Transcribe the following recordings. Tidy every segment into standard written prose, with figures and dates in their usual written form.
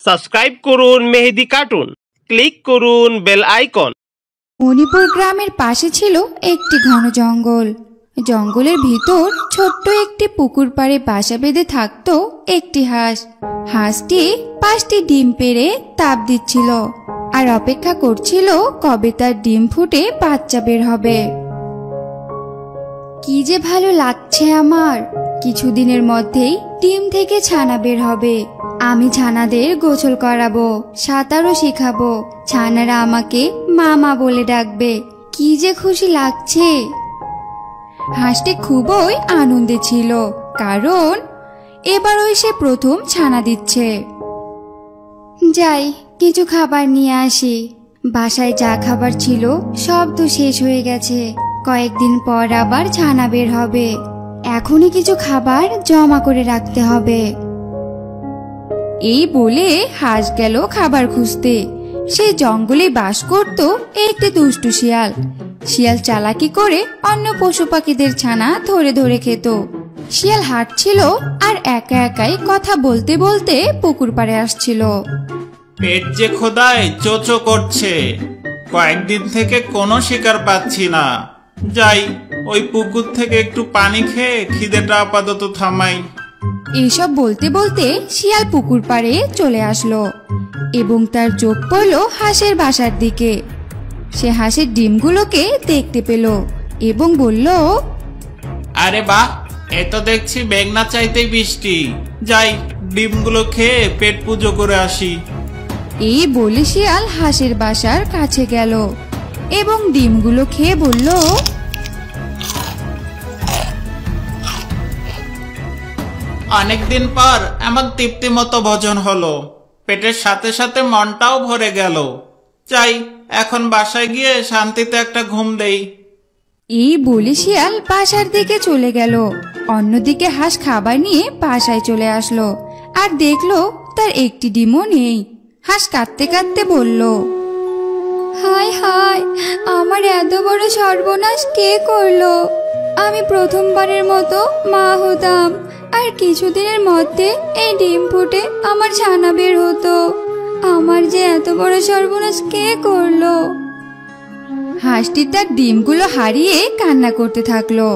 Subscribe করুন মেহেদি cartoon, click করুন bell icon. Manipur গ্রামের পাশে ছিল একটি ঘন জঙ্গল। জঙ্গলের ভিতর ছোট্ট একটি পুকুর পাড়ে বাসা বেঁধে থাকতো একটি হাঁস। হাঁসটি 5টি ডিম পেড়ে তাপ দিচ্ছিল আর অপেক্ষা করছিল কবে তার ডিম ফুটে বাচ্চা বের হবে। কি যে ভালো লাগছে আমার, কিছুদিনের মধ্যেই ডিম থেকে ছানা বের হবে। আমি ছানাদের গোসল করাবো, সাঁতারও শেখাবো। ছানারা আমাকে মামা বলে ডাকবে। কি যে খুশি লাগছে। হাঁসটি খুবই আনন্দে ছিল, কারণ এবারই সে প্রথম ছানা দিচ্ছে। যাই, কিছু খাবার নিয়ে আসি। বাসায় যা খাবার ছিল সব তো শেষ হয়ে গেছে। কয়েকদিন পর আবার ছানা বের হবে। এখনই কিছু খাবার জমা করে রাখতে হবে। এই বলে হাঁস গেল খাবার খুঁজতে। সে জঙ্গলে বাস করত একটি দুষ্টু শিয়াল। শিয়াল চালাকি করে অন্য পশু পাখিদের ছানা ধরে ধরে খেত। শিয়াল হাঁটছিল আর একা একাই কথা বলতে বলতে পুকুর পাড়ে আসছিল। পেট যে খোদায় চোচো করছে, কয়েকদিন থেকে কোনো শিকার পাচ্ছি না। যাই, ওই পুকুর থেকে একটু পানি খেয়ে খিদেটা আপাতত থামাই। এইসব বলতে বলতে শিয়াল পুকুর পাড়ে চলে আসলো এবং তার চোখ পড়ল হাঁসের বাসার দিকে। সে হাঁসের ডিমগুলোকে দেখতে পেল এবং বলল, আরে বাহ, এ তো দেখছি মেঘনা চাইতেই বৃষ্টি। যাই, ডিমগুলো খেয়ে পেট পুজো করে আসি। এই বলে শিয়াল হাঁসের বাসার কাছে গেল এবং ডিমগুলো খেয়ে বলল, অনেকদিন পর এমন তৃপ্তি মতো ভোজন হলো, পেটের সাথে সাথে মনটাও ভরে গেল। চাই, এখন বাসায় গিয়ে শান্তিতে একটা ঘুম দেই। এই বলে শিয়াল বাসার দিকে চলে গেল। অন্যদিকে হাঁস খাবার নিয়ে বাসায় চলে আসলো আর দেখলো তার একটি ডিমও নেই। হাঁস কাঁদতে কাঁদতে বলল, হায় হায়, আমার এত বড় সর্বনাশ কে করলো? আমি প্রথমবারের মতো মা হতাম, আর কিছুদিনের মধ্যে এই ডিম ফুটে আমার ছানা বের হতো। আমার যে এত বড় সর্বনাশ কে করলো? হাঁসটি তার ডিমগুলো হারিয়ে কান্না করতে থাকলো।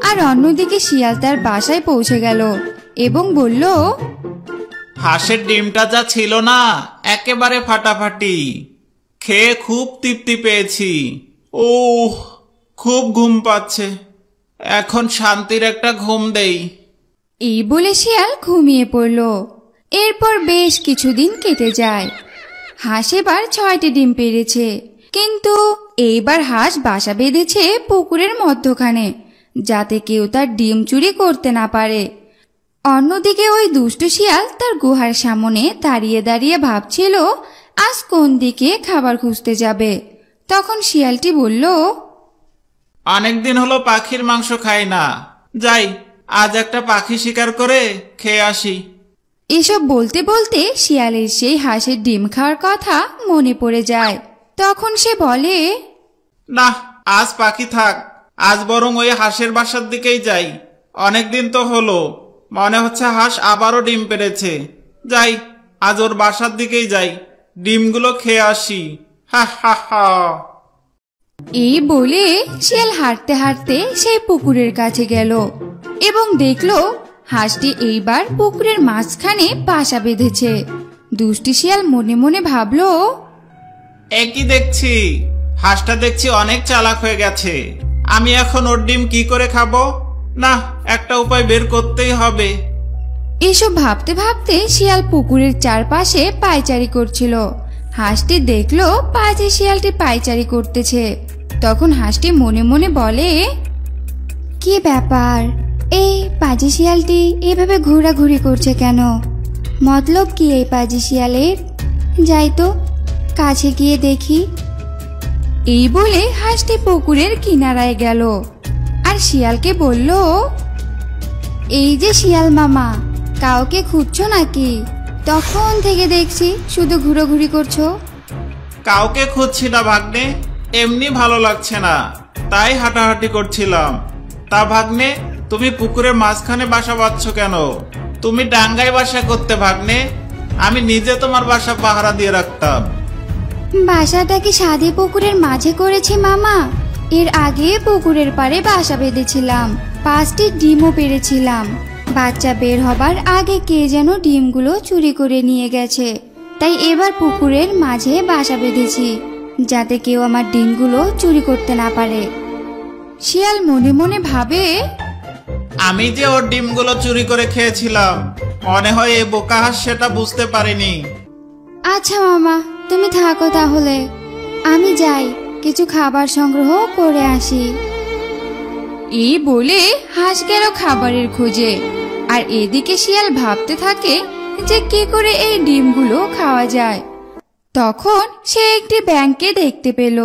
আর অন্যদিকে শিয়াল তার বাসায় পৌঁছে গেল এবং বলল, হাঁসের ডিমটা যা ছিল না, একেবারে ফাটাফাটি। খেয়ে খুব তৃপ্তি পেয়েছি। ওহ, খুব ঘুম পাচ্ছে। এখন শান্তির একটা ঘুম দেই। এই বলে শিয়াল ঘুমিয়ে পড়ল। এরপর বেশ কিছুদিন কেটে যায়। হাঁস এবার 6টি ডিম পেড়েছে, কিন্তু এইবার হাঁস বাসা বেঁধেছে পুকুরের মধ্যখানে, যাতে কেউ তার ডিম চুরি করতে না পারে। অন্যদিকে ওই দুষ্টু শিয়াল তার গুহার সামনে দাঁড়িয়ে দাঁড়িয়ে ভাবছিল আজ কোন দিকে খাবার খুঁজতে যাবে। তখন শিয়ালটি বলল, অনেকদিন হলো পাখির মাংস খাই না। যাই, আজ একটা পাখি শিকার করে খেয়ে আসি। এসব বলতে বলতে শিয়ালের সেই হাঁসের ডিম খাওয়ার কথা মনে পড়ে যায়। তখন সে বলে, না, আজ পাখি থাক। আজ বরং ওই হাঁসের বাসার দিকেই যাই। অনেকদিন তো হলো, মনে হচ্ছে হাঁস আবারও ডিম পেড়েছে। যাই, আজ ওর বাসার দিকেই যাই, ডিমগুলো খেয়ে আসি। হা হা হা। এই বলে শিয়াল হাঁটতে হাঁটতে সেই পুকুরের কাছে গেল এবং দেখলো হাঁসটি এইবার পুকুরের মাঝখানে বাসা বেঁধেছে। দুষ্টু শিয়াল মনে মনে ভাবলো, একই দেখছি, হাঁসটা দেখছি অনেক চালাক হয়ে গেছে। আমি এখন ওর ডিম কি করে খাবো? না, একটা উপায় বের করতেই হবে। এসব ভাবতে ভাবতে শিয়াল পুকুরের চারপাশে পায়চারি করছিল। হাঁসটি দেখলো পাশে শিয়ালটি পায়চারি করতেছে। তখন হাঁসটি মনে মনে বলে, কি ব্যাপার, এই পাজি শিয়ালটি এভাবে ঘোরাঘুরি করছে কেন? মতলব কি এই পাজি শিয়ালের? যাই তো, কাছে গিয়ে দেখি। এই বলে হাঁসটি পুকুরের কিনারায় গেল আর শিয়ালকে বলল, এই যে শিয়াল মামা, কাউকে খুঁজছো নাকি? তখন থেকে দেখছি শুধু ঘুরোঘুরি করছো। কাউকে খুঁজছি না ভাগ্নে, এমনি ভালো লাগছে না, তাই হাঁটাহাঁটি করছিলাম। তা ভাগ্নে, তুমি পুকুরের মাঝখানে বাসা বাঁধছো কেন? তুমি ডাঙ্গায় বাসা করতে ভাগ্নে। আমি নিজে তোমার বাসা পাহারা দিয়ে রাখতাম। বাসাটা কি সাদে পুকুরের মাঝে করেছে মামা? এর আগে পুকুরের পাড়ে বাসা বেঁধেছিলাম, 5টি ডিমও পেড়েছিলাম। বাচ্চা বের হবার আগে কে যেন ডিমগুলো চুরি করে নিয়ে গেছে, তাই এবার পুকুরের মাঝে বাসা বেঁধেছি, যাতে কেউ আমার ডিমগুলো চুরি করতে না পারে। শিয়াল মনে মনে ভাবে, আমি যে ওর ডিমগুলো চুরি করে খেয়েছিলাম, মনে হয় এই বোকা হাঁস সেটা বুঝতে পারেনি। আচ্ছা মামা, তুমি থাকো তাহলে, আমি যাই কিছু খাবার সংগ্রহ করে আসি। এই বলে হাঁস গেল খাবারের খোঁজে, আর এদিকে শিয়াল ভাবতে থাকে যে কি করে এই ডিমগুলো খাওয়া যায়। তখন সে একটি ব্যাঙকে দেখতে পেল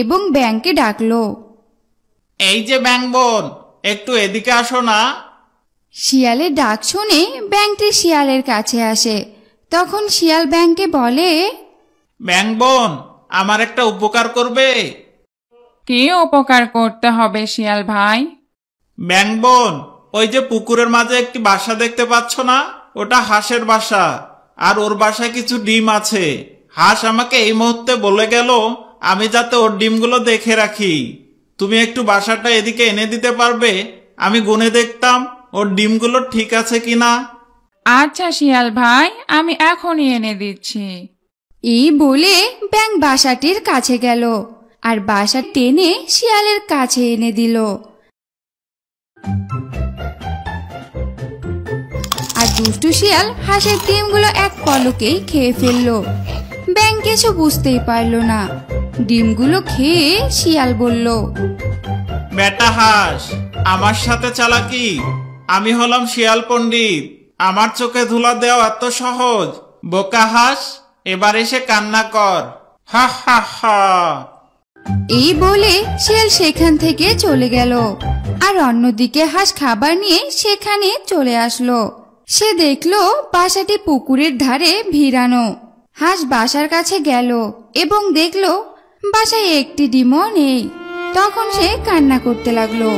এবং ব্যাঙকে ডাকলো। এই যে ব্যাঙ বোন, একটু এদিকে আসো না। শিয়ালের ডাক শুনে ব্যাঙটি শিয়ালের কাছে আসে। তখন শিয়াল ব্যাঙকে বলে, ব্যাঙ বোন, আমার একটা উপকার করবে? কি উপকার করতে হবে শিয়াল ভাই? ব্যাঙ বোন, ওই যে পুকুরের মাঝে একটি বাসা দেখতে পাচ্ছ না, ওটা হাঁসের বাসা, আর ওর বাসায় কিছু ডিম আছে। হাঁস আমাকে এই মুহূর্তে বলে গেল আমি যাতে ওর ডিমগুলো দেখে রাখি। তুমি একটু বাসাটা এদিকে এনে দিতে পারবে? আমি গুনে দেখতাম ওর ডিমগুলো ঠিক আছে কিনা। আচ্ছা শিয়াল ভাই, আমি এখনই এনে দিচ্ছি। এই বলে ব্যাঙ বাসাটির কাছে গেল আর বাসা টেনে শিয়ালের কাছে এনে দিল। আর দুষ্টু শিয়াল হাঁসের ডিমগুলো এক পলকেই খেয়ে ফেললো। ব্যাঙ কিছু বুঝতেই পারলো না। ডিমগুলো খেয়ে শিয়াল বলল, বেটা হাঁস, আমার সাথে চালাকি? আমি হলাম শিয়াল পণ্ডিত, আমার চোখে ধুলা দেওয়া এত সহজ? বোকা হাঁস, এবার এসে কান্না কর, হা হা হা। এই বলে শিয়াল সেখান থেকে চলে গেল। আর অন্যদিকে হাঁস খাবার নিয়ে সেখানে চলে আসলো। সে দেখলো বাসাটি পুকুরের ধারে ভিড়ানো। হাঁস বাসার কাছে গেল এবং দেখলো বাসায় একটি ডিমও নেই। তখন সে কান্না করতে লাগলো,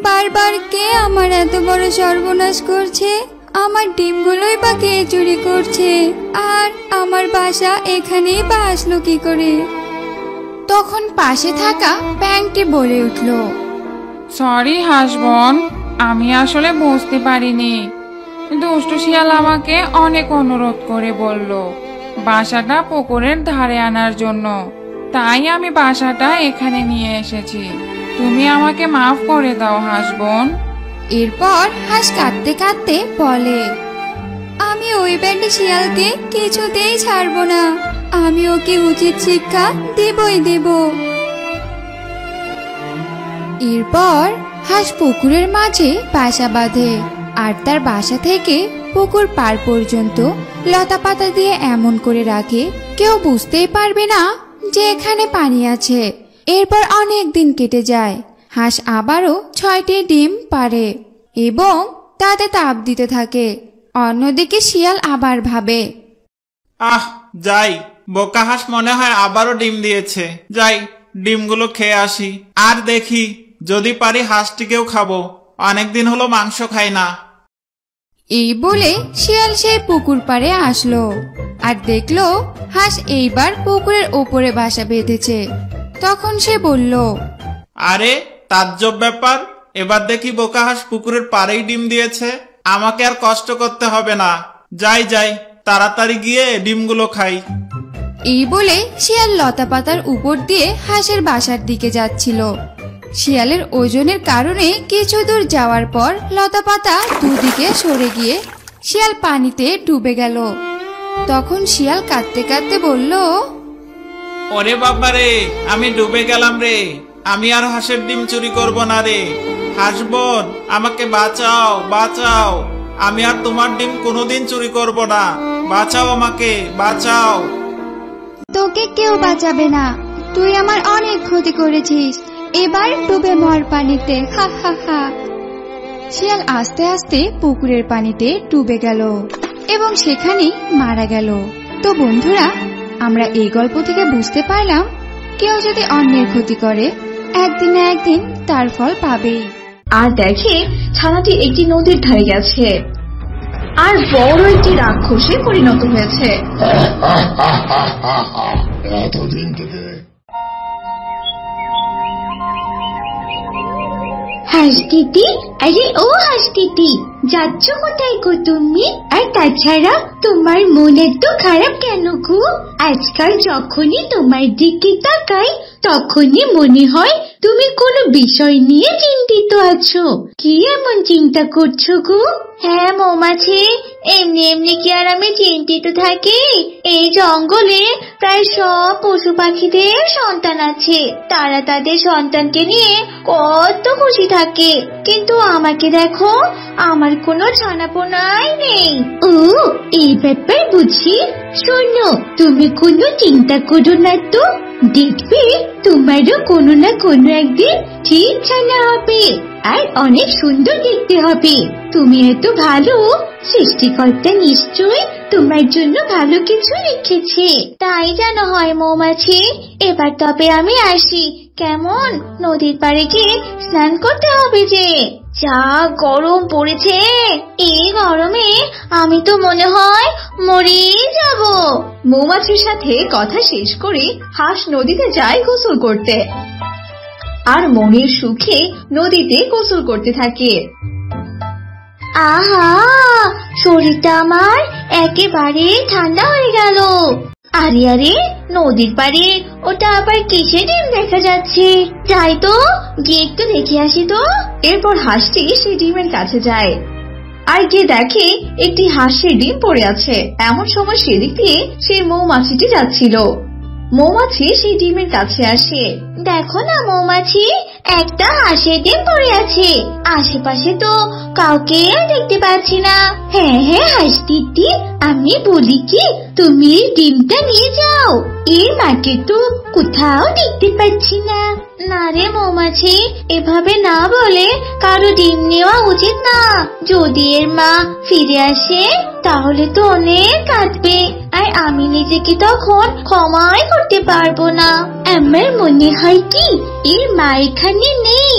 বারবার কে আমার এত বড় সর্বনাশ করছে? আমার ডিমগুলোই বা কে চুরি করছে? আর আমার বাসা এখানেই বা আসলো কি করে? তখন পাশে থাকা ব্যাঙটি বলে উঠল, সরি হাঁস বোন, আমি আসলে বুঝতে পারিনি। দুষ্টু শিয়াল আমাকে অনেক অনুরোধ করে বলল বাসাটা পুকুরের ধারে আনার জন্য, তাই আমি বাসাটা এখানে নিয়ে এসেছি। তুমি আমাকে মাফ করে দাও হাঁস বোন। এরপর হাঁস কাঁদতে কাঁদতে বলে, আমি ওই ব্যাঙটি শিয়ালকে কিছুতেই ছাড়বো না, আমি ওকে উচিত শিক্ষা দেবই দেব। এরপর হাঁস পুকুরের মাঝে বাসা বাঁধে আর তার বাসা থেকে পুকুর পার পর্যন্ত লতা পাতা দিয়ে এমন করে রাখে কেউ বুঝতেই পারবে না যে এখানে পানি আছে। এরপর অনেক দিন কেটে যায়। হাঁস আবারও 6টি ডিম পাড়ে এবং তাতে তাপ দিতে থাকে। অন্যদিকে শিয়াল আবার ভাবে, আহ যাই, বোকা হাঁস মনে হয় আবারও ডিম দিয়েছে, যাই ডিমগুলো খেয়ে আসি, আর দেখি যদি পারি হাঁসটিকেও খাবো, অনেকদিন হলো মাংস খাই না। এই বলে শিয়াল সেই পুকুর পাড়ে আসলো আর দেখলো হাঁস এইবার পুকুরের ওপরে বাসা বেঁধেছে। তখন সে বলল, আরে তাজ্জব ব্যাপার, এবার দেখি বোকা হাঁস পুকুরের পাড়েই ডিম দিয়েছে, আমাকে আর কষ্ট করতে হবে না, যাই যাই তাড়াতাড়ি গিয়ে ডিমগুলো খাই। এই বলে শিয়াল লতা পাতার উপর দিয়ে হাঁসের বাসার দিকে যাচ্ছিল। শিয়ালের ওজনের কারণে কিছু দূর যাওয়ার পর লতা পাতা দুদিকে সরে গিয়ে শিয়াল পানিতে ডুবে গেল। তখন শিয়াল কাঁদতে কাঁদতে বলল, ওরে বাবা রে, আমি ডুবে গেলাম রে, আমি আর হাঁসের ডিম চুরি করব না রে। হাঁস বোন, আমাকে বাঁচাও বাঁচাও, আমি আর তোমার ডিম কোনোদিন চুরি করব না, বাঁচাও আমাকে বাঁচাও। তোকে কেউ বাঁচাবে না, তুই আমার অনেক ক্ষতি করেছিস, এবার ডুবে মর পানিতে, হা হা হা। শিয়াল আস্তে আস্তে পুকুরের পানিতে ডুবে গেল এবং সেখানেই মারা গেল। তো বন্ধুরা, আমরা এই গল্প থেকে বুঝতে পারলাম কেউ যদি অন্যের ক্ষতি করে একদিন না একদিন তার ফল পাবেই। আর দেখে ছানাটি একটি নদীর ধারে গেছে। আর বড় একটি রাক্ষসে পরিণত হয়েছে। এতদিন থেকে হাসতিতি, আরে ও হাসতিতি, যাচ্ছ কোথায় গো তুমি? আর তাছাড়া তোমার মন এত খারাপ কেন গো? আজকাল যখনই তোমার দিকে তাকাই তখনই মনে হয় তুমি কোনো বিষয় নিয়ে চিন্তিত আছো। কি এমন চিন্তা করছো গো? হ্যাঁ মৌমাছি, এমনি এমনি কি আর আমি চিন্তিত থাকি? এই জঙ্গলে প্রায় সব পশু পাখিদের সন্তান আছে, তারা তাদের সন্তানকে নিয়ে কত খুশি থাকে, কিন্তু আমাকে দেখো, আমার কোনো ছানাপোনাই নেই। ও, এই ব্যাপার বুঝি। শোনো, তুমি কোনো চিন্তা করো না তো, দেখবে তোমারও কোনো না কোনো একদিন ঠিক ছানা হবে, আর অনেক সুন্দর দেখতে হবে। তুমি এত ভালো, সৃষ্টিকর্তা নিশ্চয় তোমার জন্য ভালো কিছু রেখেছে। তাই যেন হয় মৌমাছি। এবার তবে আমি আসি, কেমন? নদীর পাড়ে গিয়ে স্নান করতে হবে যে। যা গরম পড়েছে, এই গরমে আমি তো মনে হয় মরেই যাব। মৌমাছির সাথে কথা শেষ করে হাঁস নদীতে যায় গোসল করতে, আর মনের সুখে নদীতে গোসল করতে থাকে। আহা, শরীরটা আমার একেবারে ঠান্ডা হয়ে গেল। আরে আরে, নদীর পাড়ে ওটা আবার কিসের ডিম দেখা যাচ্ছে? যাই তো, গিয়ে একটু দেখে আসি তো। এরপর হাঁসটি সেই ডিমের কাছে যায়, আর গিয়ে দেখে একটি হাঁসের ডিম পড়ে আছে। এমন সময় সেদিক দিয়ে সেই মৌমাছিটি যাচ্ছিল। মৌমাছি সেই ডিমের কাছে আসে। দেখো না মৌমাছি, একটা হাঁসের ডিম পড়ে আছে, আশেপাশে তো কাউকে দেখতে পাচ্ছি না। হ্যাঁ হ্যাঁ হাঁসটিটি, আমি বলি কি, তুমি এই ডিমটা নিয়ে যাও, এর মাকে তো কোথাও দেখতে পাচ্ছি না। না রে মৌমাছি, এভাবে না বলে কারো ডিম নেওয়া উচিত না। যদি এর মা ফিরে আসে তাহলে তো অনেক কাঁদবে, আর আমি নিজেকে তখন ক্ষমাই করতে পারবো না। আমার মনে হয় কি, এর মা এখানে নেই।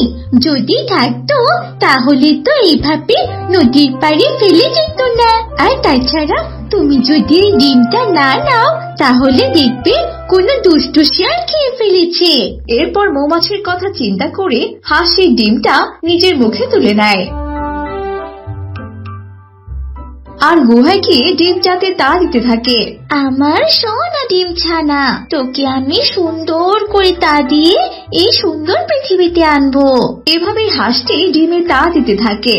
যদি থাকতো তাহলে তো এইভাবে নদীর পাড়ে ফেলে যেত না। আর তাছাড়া তুমি যদি এই ডিমটা না নাও তাহলে দেখবে কোনো দুষ্টু শিয়াল খেয়ে ফেলেছে। এরপর মৌমাছির কথা চিন্তা করে হাঁস সেই ডিমটা নিজের মুখে তুলে নেয়, আর গুহায় গিয়ে ডিম যাতে তা দিতে থাকে। আমার সোনা ডিম ছানা, তোকে আমি সুন্দর করে তা দিয়ে এই সুন্দর পৃথিবীতে আনবো। এভাবেই হাঁসটি ডিমে তা দিতে থাকে।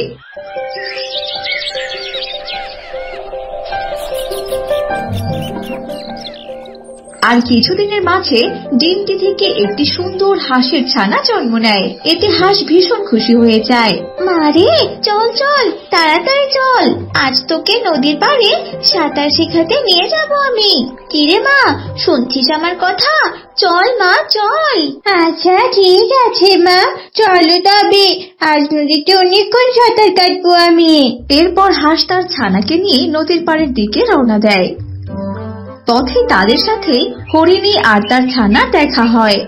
আর কিছুদিনের মাঝে ডিমটি থেকে একটি সুন্দর হাঁসের ছানা জন্ম নেয়। এতে হাঁস ভীষণ খুশি হয়ে যায়। মারে, চল চল, তাড়াতাড়ি চল, আজ তোকে নদীর পাড়ে সাঁতার শেখাতে নিয়ে যাব আমি। কিরে মা, শুনছিস আমার কথা? চল মা চল। আচ্ছা ঠিক আছে মা, চলো তবে, আজ নদীতে অনেকক্ষণ সাঁতার কাটবো আমি। এরপর হাঁস তার ছানাকে নিয়ে নদীর পাড়ের দিকে রওনা দেয়। পথে তাদের সাথে হরিণী আর তার ছানা দেখা হয়।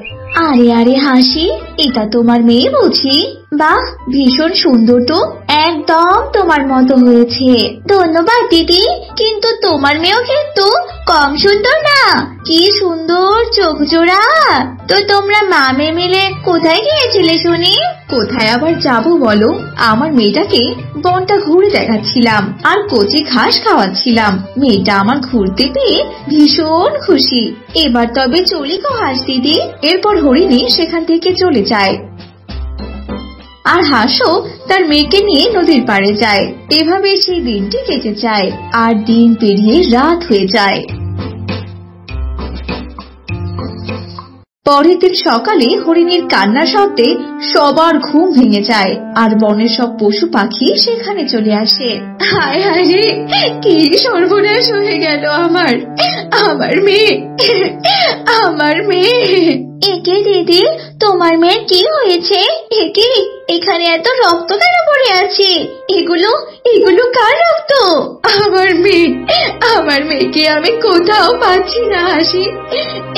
আরে আরে হাসি, এটা তোমার মেয়ে বুঝি? বাহ, ভীষণ সুন্দর তো, একদম তোমার মতো হয়েছে। ধন্যবাদ দিদি, কিন্তু তোমার মেয়েও কিন্তু কম সুন্দর না। কি সুন্দর চোখ জোড়া। তো তোমরা মামে মিলে কোথায় গিয়েছিলে শুনি? কোথায় আবার যাবো বলো, আমার মেয়েটাকে বনটা ঘুরে দেখাচ্ছিলাম আর কচি ঘাস খাওয়াচ্ছিলাম। মেয়েটা আমার ঘুরতে পেয়ে ভীষণ খুশি। এবার তবে চলি গো হাঁস দিদি। এরপর হরিণী সেখান থেকে চলে যায়, আর হাঁসও তার মেয়েকে নিয়ে নদীর পাড়ে যায়। এভাবে সেই দিনটি কেটে যায়, আর দিন পেরিয়ে রাত হয়ে যায়। পরের দিন সকালে হরিণীর কান্নার শব্দে সবার ঘুম ভেঙে যায়, আর বনের সব পশু পাখি সেখানে চলে আসে। হায় হায় রে, কি সর্বনাশ হয়ে গেল আমার মেয়ে, আমার মেয়ে। একে দিদি, তোমার মেয়ের কি হয়েছে? একে এখানে এত রক্ত কেন পড়ে আছে? এগুলো এগুলো কার রক্ত? আমার মেয়েকে আমি কোথাও পাচ্ছি না হাসি।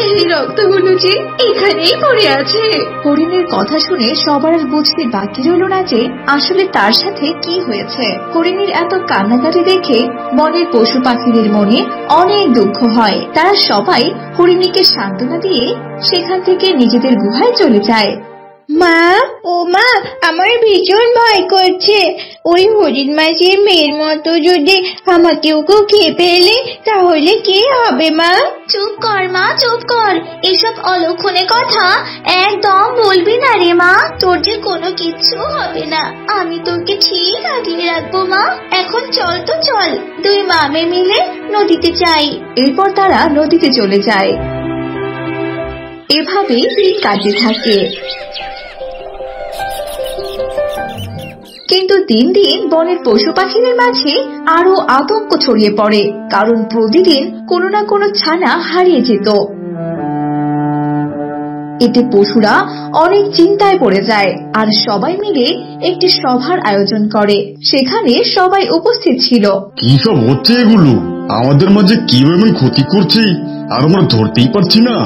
এই রক্তগুলো যে এখানেই পড়ে আছে। হরিণের কথা শুনে সবার আর বুঝতে বাকি রইল না যে আসলে তার সাথে কি হয়েছে। হরিণের এত কান্নাকাটি দেখে বনের পশু পাখিদের মনে অনেক দুঃখ হয়। তারা সবাই হরিণীকে সান্ত্বনা দিয়ে সেখান থেকে নিজেদের গুহায় চলে যায়। মা, ও মা, আমার ভীষণ ভয় করছে। ওই হরিণ মাসির মেয়ের মতো যদি আমাকেও কেউ খেয়ে ফেলে তাহলে কি হবে মা? চুপ কর মা, চুপ কর। এসব অলক্ষণে কথা একদম বলবি না রে মা। তোর যে কোনো কিচ্ছু হবে না, আমি তোকে ঠিক আগলে রাখবো মা। এখন চল তো চল, দুই মামে মিলে নদীতে যাই। এরপর তারা নদীতে চলে যায়। এভাবেই দিন কাটতে থাকে। কিন্তু দিন দিন বনের পশু পাখিদের মাঝে আরো আতঙ্ক ছড়িয়ে পড়ে, কারণ প্রতিদিন কোনো না কোনো ছানা হারিয়ে যেত। এতে পশুরা অনেক চিন্তায় পড়ে যায় আর সবাই মিলে একটি সভার আয়োজন করে। সেখানে সবাই উপস্থিত ছিল। কি সব হচ্ছে এগুলো? আমাদের মাঝে কিভাবে ক্ষতি করছে আর আমরা ধরতেই পারছি না।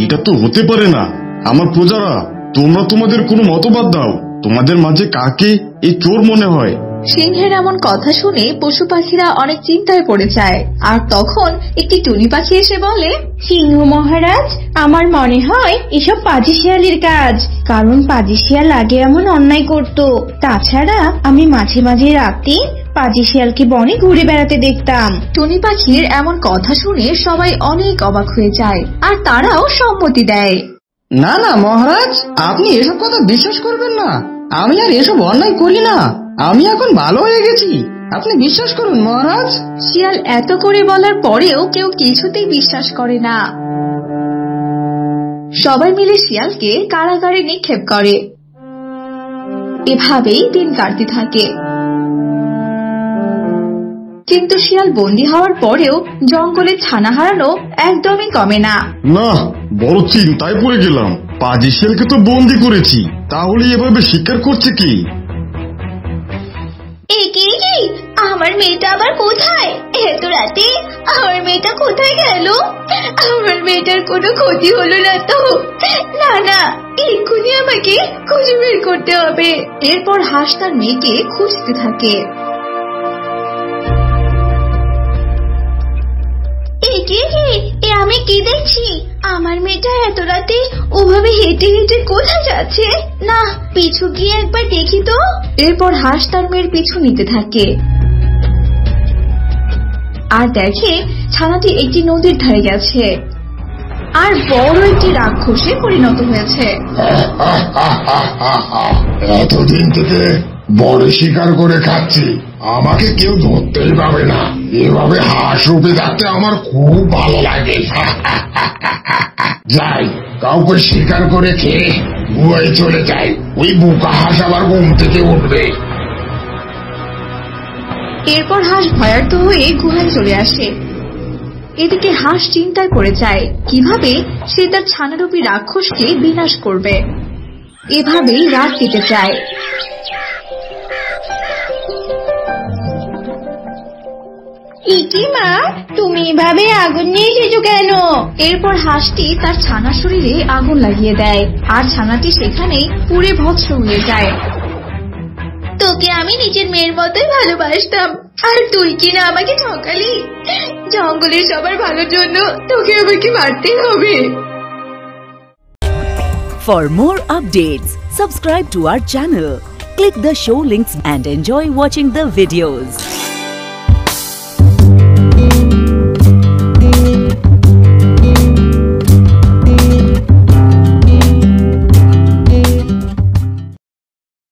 এটা তো হতে পারে না। আমার প্রজারা, তোমরা তোমাদের কোনো মতবাদ দাও। তোমাদের মাঝে কাকে এই চোর মনে হয়? সিংহের এমন কথা শুনে পশু পাখিরা অনেক চিন্তায় পড়ে যায়। আর তখন একটি টুনি পাখি এসে বলে, সিংহ মহারাজ, আমার মনে হয় এসব পাজি শিয়ালের কাজ। কারণ পাজি শিয়াল আগে এমন অন্যায় করত। তাছাড়া আমি মাঝে মাঝে রাতে পাজি শিয়ালকে বনে ঘুরে বেড়াতে দেখতাম। টুনি পাখির এমন কথা শুনে সবাই অনেক অবাক হয়ে যায় আর তারাও সম্মতি দেয়। না না মহারাজ, আপনি এসব কথা বিশ্বাস করবেন না। আমি আর এসব অন্যায় করি না। আমি এখন ভালো হয়ে গেছি, আপনি বিশ্বাস করুন মহারাজ। শিয়াল এত করে বলার পরেও কেউ কিছুতেই বিশ্বাস করে না। সবাই মিলে শিয়ালকে কারাগারে নিক্ষেপ করে। এভাবেই দিন কাটতে থাকে। কিন্তু শিয়াল বন্দী হওয়ার পরেও জঙ্গলে ছানা হারানো একদমই কমে না। না, বড় চিন্তায় পড়ে গেলাম। পাজি শিয়ালকে তো বন্দি করেছি, তাহলে এভাবে শিকার করছে কি? আমার মেয়েটা আবার কোথায়? এত রাতে আমার মেয়েটা কোথায় গেল? আমার মেয়েটার কোনো ক্ষতি হলো না তো? না না, এক্ষুনি আমাকে খুঁজে বের করতে হবে। এরপর হাঁস তার মেয়েকে খুঁজতে থাকে। এ আমি কি দেখছি? আমার মেয়েটা এত রাতে ওভাবে হেঁটে হেঁটে কোথায় যাচ্ছে? না, পিছু গিয়ে একবার দেখি তো। এরপর হাঁস তার মেয়ের পিছু নিতে থাকে আর দেখে ছানাটি একটি নদীর ধারে গেছে আর বড় একটি রাক্ষসে পরিণত হয়েছে। এতদিন থেকে বড় শিকার করে খাচ্ছি, আমাকে কেউ ধরতেই পাবে না। এভাবে হাঁস রূপে থাকতে আমার খুব ভালো লাগে। যাই, কাউকে শিকার করে খেয়ে গুহায় চলে যাই। ওই বোকা হাঁস আবার ঘুম থেকে উঠবে। এরপর হাঁস ভয়ার্ত হয়ে গুহায় চলে আসে। এদিকে হাঁস চিন্তায় পড়ে যায় কিভাবে সে তার ছানারূপী রাক্ষসকে বিনাশ করবে। এভাবেই রাত কেটে যায়। ইকি মা, তুমি এভাবে আগুন নিয়ে এসেছো কেন? এরপর হাঁসটি তার ছানার শরীরে আগুন লাগিয়ে দেয় আর ছানাটি সেখানেই পুড়ে ভস্ম হয়ে যায়। তোকে আমি নিজের মেয়ের মতোই ভালোবাসতাম, আর তুই কিনা আমাকে ঠকালি। জঙ্গলের সবার ভালোর জন্য তোকে আমাকে মারতেই হবে। For more updates, subscribe to our channel, click the show links and enjoy watching the videos.